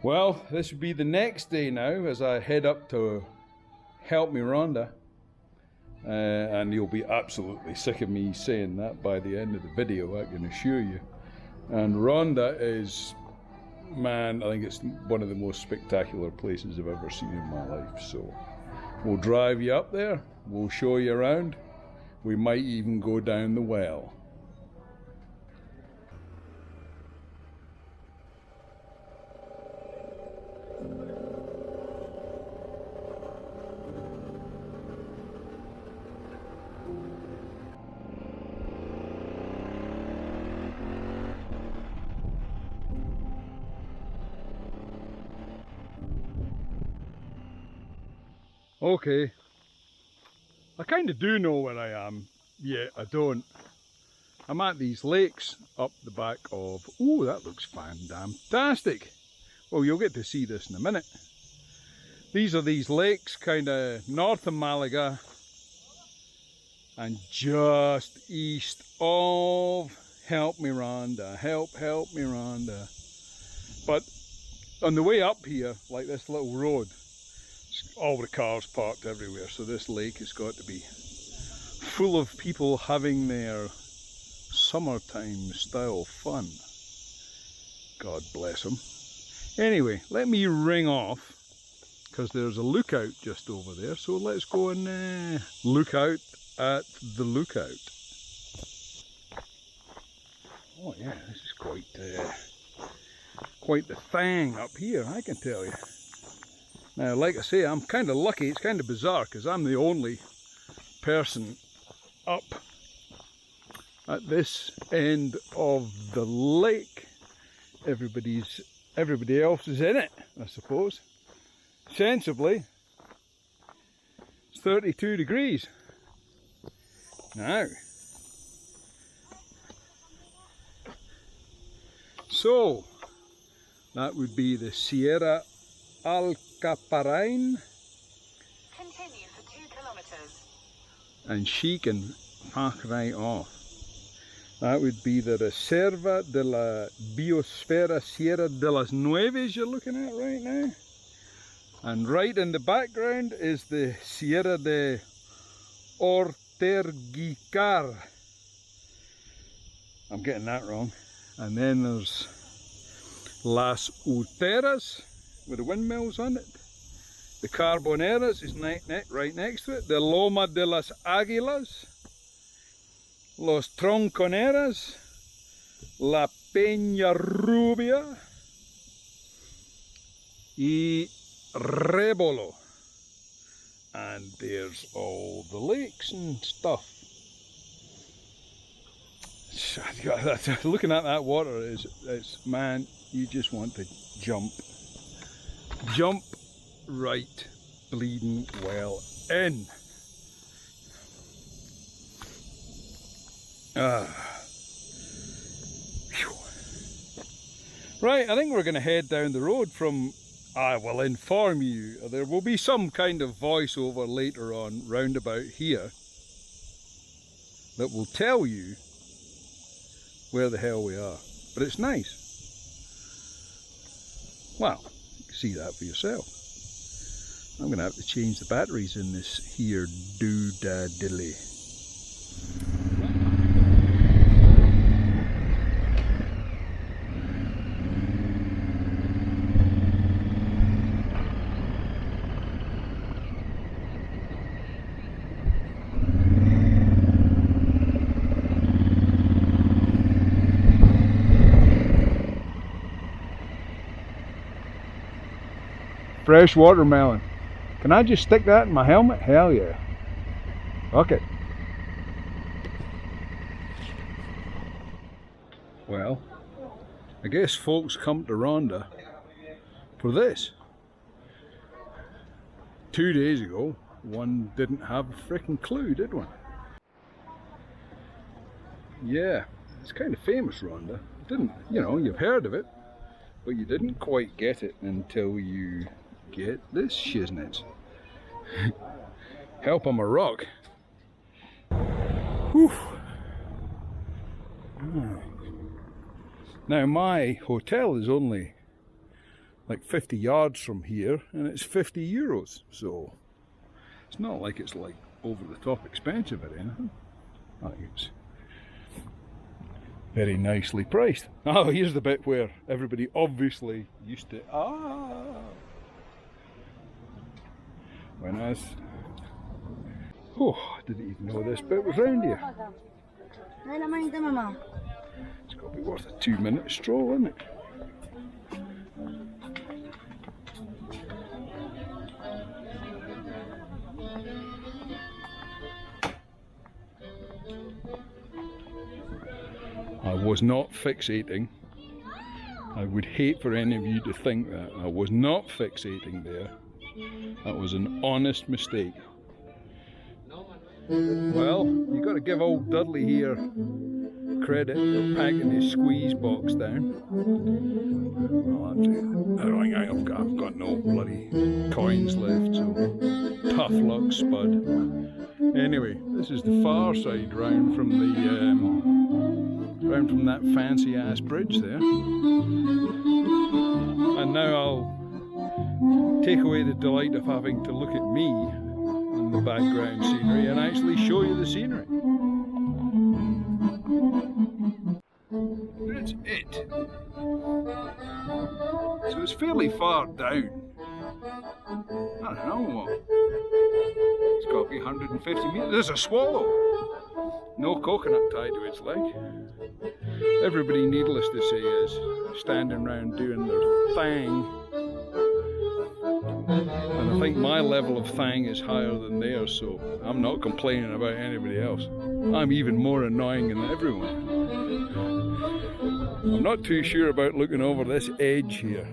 Well, this would be the next day now as I head up to help me Ronda. And you'll be absolutely sick of me saying that by the end of the video, I can assure you. And Ronda is, man, I think it's one of the most spectacular places I've ever seen in my life. So we'll drive you up there, we'll show you around, we might even go down the well. Okay, I kind of do know where I am, yet I don't. I'm at these lakes up the back of, oh, that looks fantastic. Well, you'll get to see this in a minute. These are these lakes kind of north of Malaga and just east of Help Me Ronda, help me Ronda. But on the way up here, like this little road, all the cars parked everywhere, so this lake has got to be full of people having their summertime style fun. God bless them. Anyway, let me ring off because there's a lookout just over there, so let's go and look out at the lookout. Oh yeah, this is quite the thing up here, I can tell you. Now, like I say, I'm kind of lucky. It's kind of bizarre because I'm the only person up at this end of the lake. Everybody else is in it, I suppose. Sensibly, it's 32 degrees. Now, so that would be the Sierra Alcaparain. Continue for 2 kilometers. And she can park right off. That would be the Reserva de la Biosfera Sierra de las Nueves you're looking at right now. And right in the background is the Sierra de Ortergicar. I'm getting that wrong. And then there's Las Uteras with the windmills on it. The Carboneras is right next to it. The Loma de las Águilas. Los Tronconeras. La Peña Rubia. Y Rebolo. And there's all the lakes and stuff. Looking at that water is, man, you just want to jump right bleeding well in. Right, I think we're going to head down the road from, I will inform you, there will be some kind of voiceover later on round about here that will tell you where the hell we are. But it's nice. Well, you can see that for yourself. I'm going to have to change the batteries in this here doo-dah-dilly. Fresh watermelon. Can I just stick that in my helmet? Hell yeah. Okay. Well, I guess folks come to Ronda for this. 2 days ago, one didn't have a freaking clue, did one? Yeah, it's kind of famous, Ronda. Didn't, you know, you've heard of it, but you didn't quite get it until you get this shiznit. Help 'em a rock. Whew. Now my hotel is only like 50 yards from here, and it's €50. So it's not like it's like over the top expensive or anything. I think it's very nicely priced. Oh, here's the bit where everybody obviously used to when I was, oh, I didn't even know this bit was round here. It's got to be worth a 2-minute stroll, isn't it? I was not fixating. I would hate for any of you to think that. I was not fixating there. That was an honest mistake. Well, you've got to give old Dudley here credit for packing his squeeze box down. Well, I've got no bloody coins left, so tough luck, Spud. Anyway, this is the far side round from that fancy ass bridge there. And now I'll take away the delight of having to look at me and the background scenery and actually show you the scenery. That's it. So it's fairly far down. I don't know what. It's got to be 150 metres. There's a swallow. No coconut tied to its leg. Everybody, needless to say, is standing around doing their thing. And I think my level of thing is higher than theirs, so I'm not complaining about anybody else. I'm even more annoying than everyone. I'm not too sure about looking over this edge here.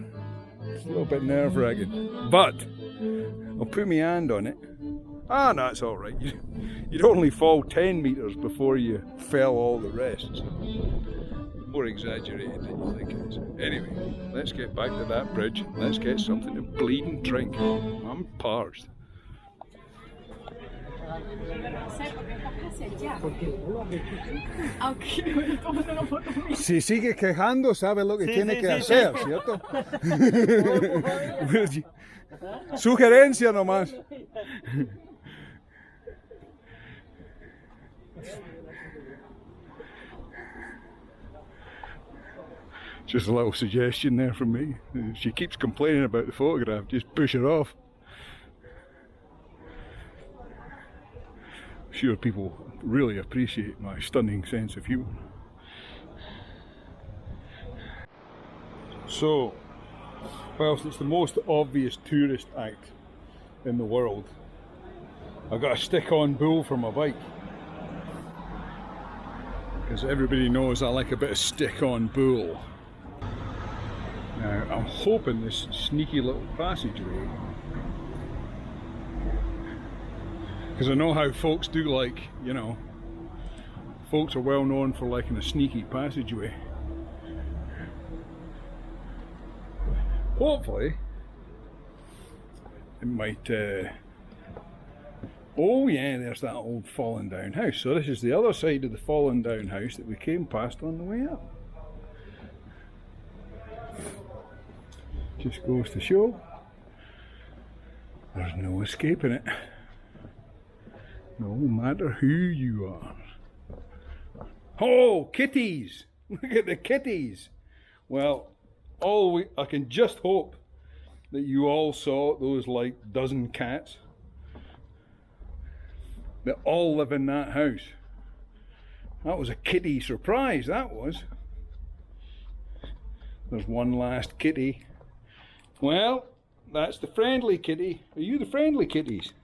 It's a little bit nerve-wracking, but I'll put my hand on it. Ah, no, it's all right. You'd only fall 10 metres before you fell all the rest. So more exaggerated than you think it is. Anyway, let's get back to that bridge. Let's get something to bleed and drink. I'm parched. Si sigue quejando, sabe lo que tiene que hacer, ¿cierto? Sugerencia nomás. Just a little suggestion there from me. If she keeps complaining about the photograph, just push her off. I'm sure people really appreciate my stunning sense of humour. So, whilst it's the most obvious tourist act in the world, I've got a stick-on bull for my bike. Because everybody knows I like a bit of stick-on bull. Now, I'm hoping this sneaky little passageway, because I know how folks do like, you know, folks are well known for liking a sneaky passageway. Hopefully, it might, oh yeah, there's that old fallen down house. So this is the other side of the fallen down house that we came past on the way up. Just goes to show there's no escaping it, no matter who you are. Oh, kitties! Look at the kitties! Well, I can just hope that you all saw those like dozen cats that all live in that house. That was a kitty surprise, that was. There's one last kitty. Well, that's the friendly kitty. Are you the friendly kitties?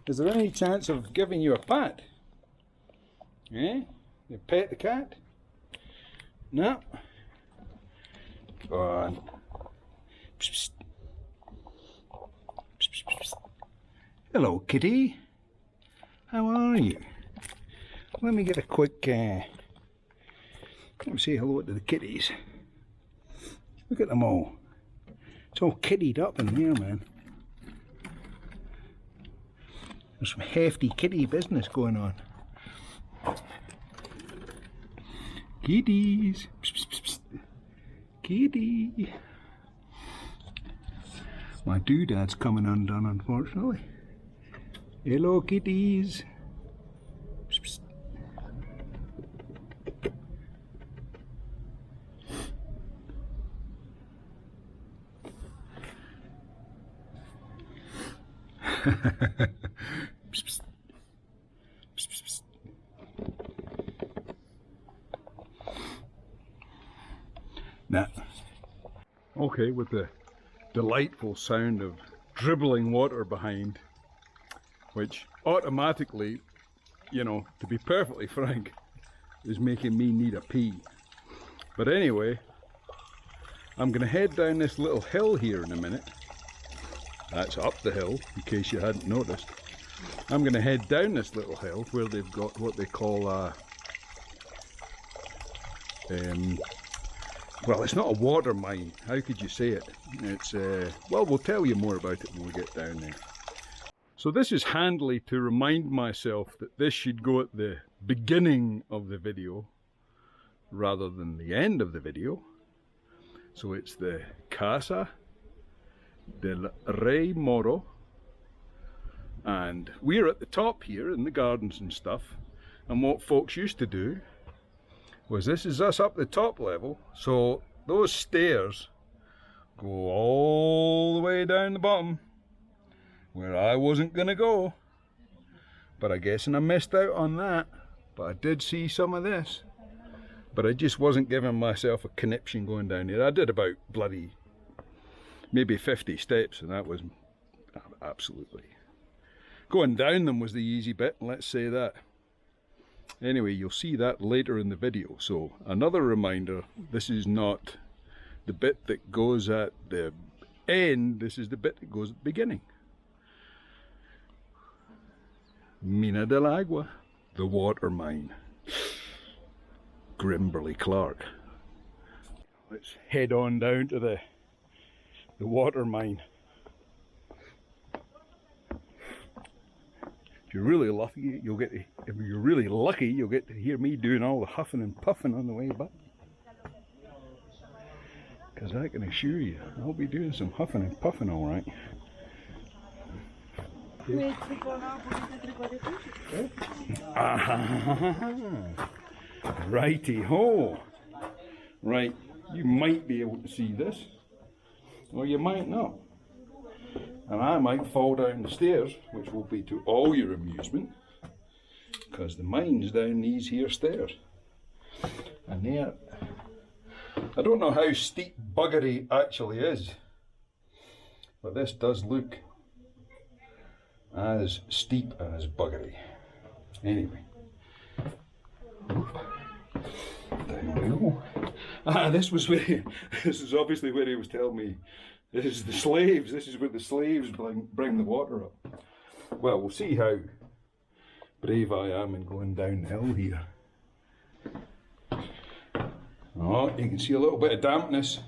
Is there any chance of giving you a pat? Eh? You pet the cat? No? Go on. Psst, psst. Psst, psst, psst. Hello, kitty. How are you? Let me get a quick, let me say hello to the kitties. Look at them all. It's all kittied up in here, man. There's some hefty kitty business going on. Kitties. Psst, psst, psst. Kitty. My doodad's coming undone, unfortunately. Hello, kitties. Psst, psst. Psst, psst. Psst, psst, psst. Nah. Okay, with the delightful sound of dribbling water behind, which automatically, you know, to be perfectly frank, is making me need a pee. But anyway, I'm going to head down this little hill here in a minute. That's up the hill, in case you hadn't noticed. I'm going to head down this little hill where they've got what they call a well, it's not a water mine. How could you say it? It's well, we'll tell you more about it when we get down there. So this is handily to remind myself that this should go at the beginning of the video rather than the end of the video. So it's the Casa del Rey Moro, and we're at the top here in the gardens and stuff, and what folks used to do was, this is us up the top level, so those stairs go all the way down the bottom where I wasn't gonna go, but I guess I missed out on that. But I did see some of this, but I just wasn't giving myself a conniption going down here. I did about bloody maybe 50 steps, and that was absolutely, going down them was the easy bit, let's say that. Anyway, you'll see that later in the video. So another reminder, this is not the bit that goes at the end, this is the bit that goes at the beginning. Mina del Agua, the water mine. Grimberley Clark. Let's head on down to the water mine. If you're really lucky, you'll get to, if you're really lucky, you'll get to hear me doing all the huffing and puffing on the way back. Because I can assure you, I'll be doing some huffing and puffing, all right. Righty ho. Right, you might be able to see this, or you might not. And I might fall down the stairs, which will be to all your amusement, because the mine's down these here stairs. And there, I don't know how steep buggery actually is, but this does look as steep as buggery. Anyway, down we go. This was where, this is obviously where he was telling me, this is the slaves, this is where the slaves bring the water up. Well, we'll see how brave I am in going downhill here. Oh, you can see a little bit of dampness.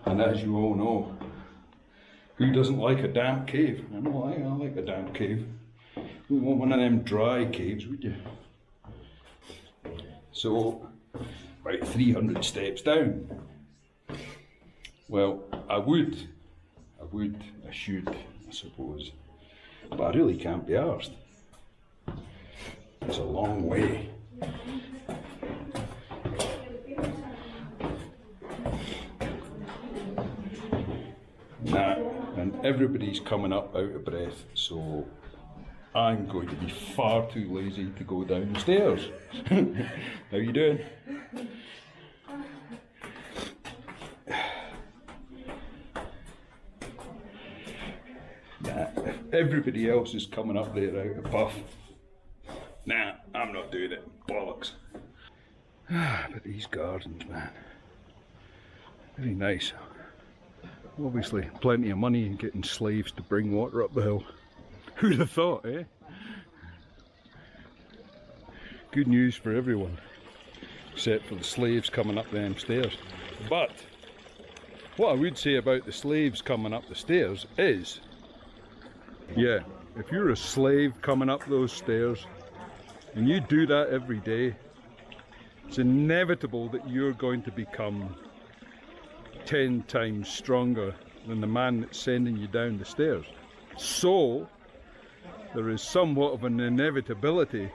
And as you all know, who doesn't like a damp cave? I know I like a damp cave. You wouldn't want one of them dry caves, would you? So, about 300 steps down. Well, I should, I suppose. But I really can't be arsed. It's a long way. Nah, and everybody's coming up out of breath, so I'm going to be far too lazy to go down the stairs. How you doing? Nah, everybody else is coming up there out of puff. Nah, I'm not doing it. Bollocks. But these gardens, man. Very nice. Obviously, plenty of money in getting slaves to bring water up the hill. Who'd have thought, eh? Good news for everyone, except for the slaves coming up them stairs. But what I would say about the slaves coming up the stairs is, yeah, if you're a slave coming up those stairs and you do that every day, it's inevitable that you're going to become 10 times stronger than the man that's sending you down the stairs. So there is somewhat of an inevitability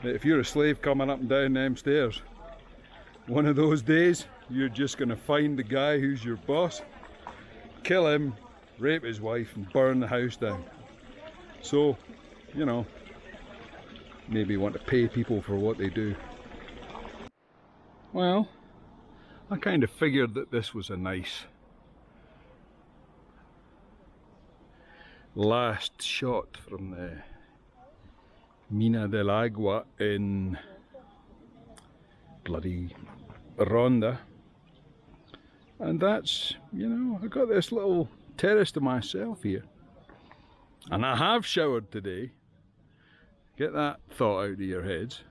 that if you're a slave coming up and down them stairs, one of those days you're just going to find the guy who's your boss, kill him, rape his wife and burn the house down. So, you know, maybe you want to pay people for what they do. Well, I kind of figured that this was a nice last shot from the Mina del Agua in bloody Ronda. And that's, you know, I got this little terrace to myself here. And I have showered today. Get that thought out of your heads.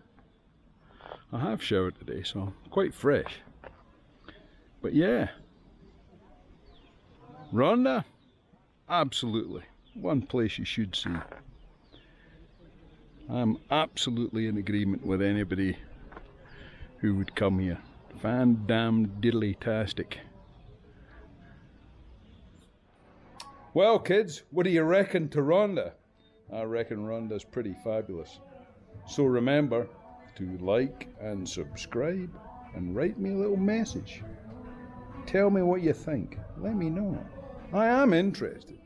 I have showered today, so I'm quite fresh. But yeah, Ronda, absolutely one place you should see. I'm absolutely in agreement with anybody who would come here. Fan-damn-diddly-tastic. Well, kids, what do you reckon to Ronda? I reckon Ronda's pretty fabulous. So remember to like and subscribe and write me a little message. Tell me what you think. Let me know. I am interested.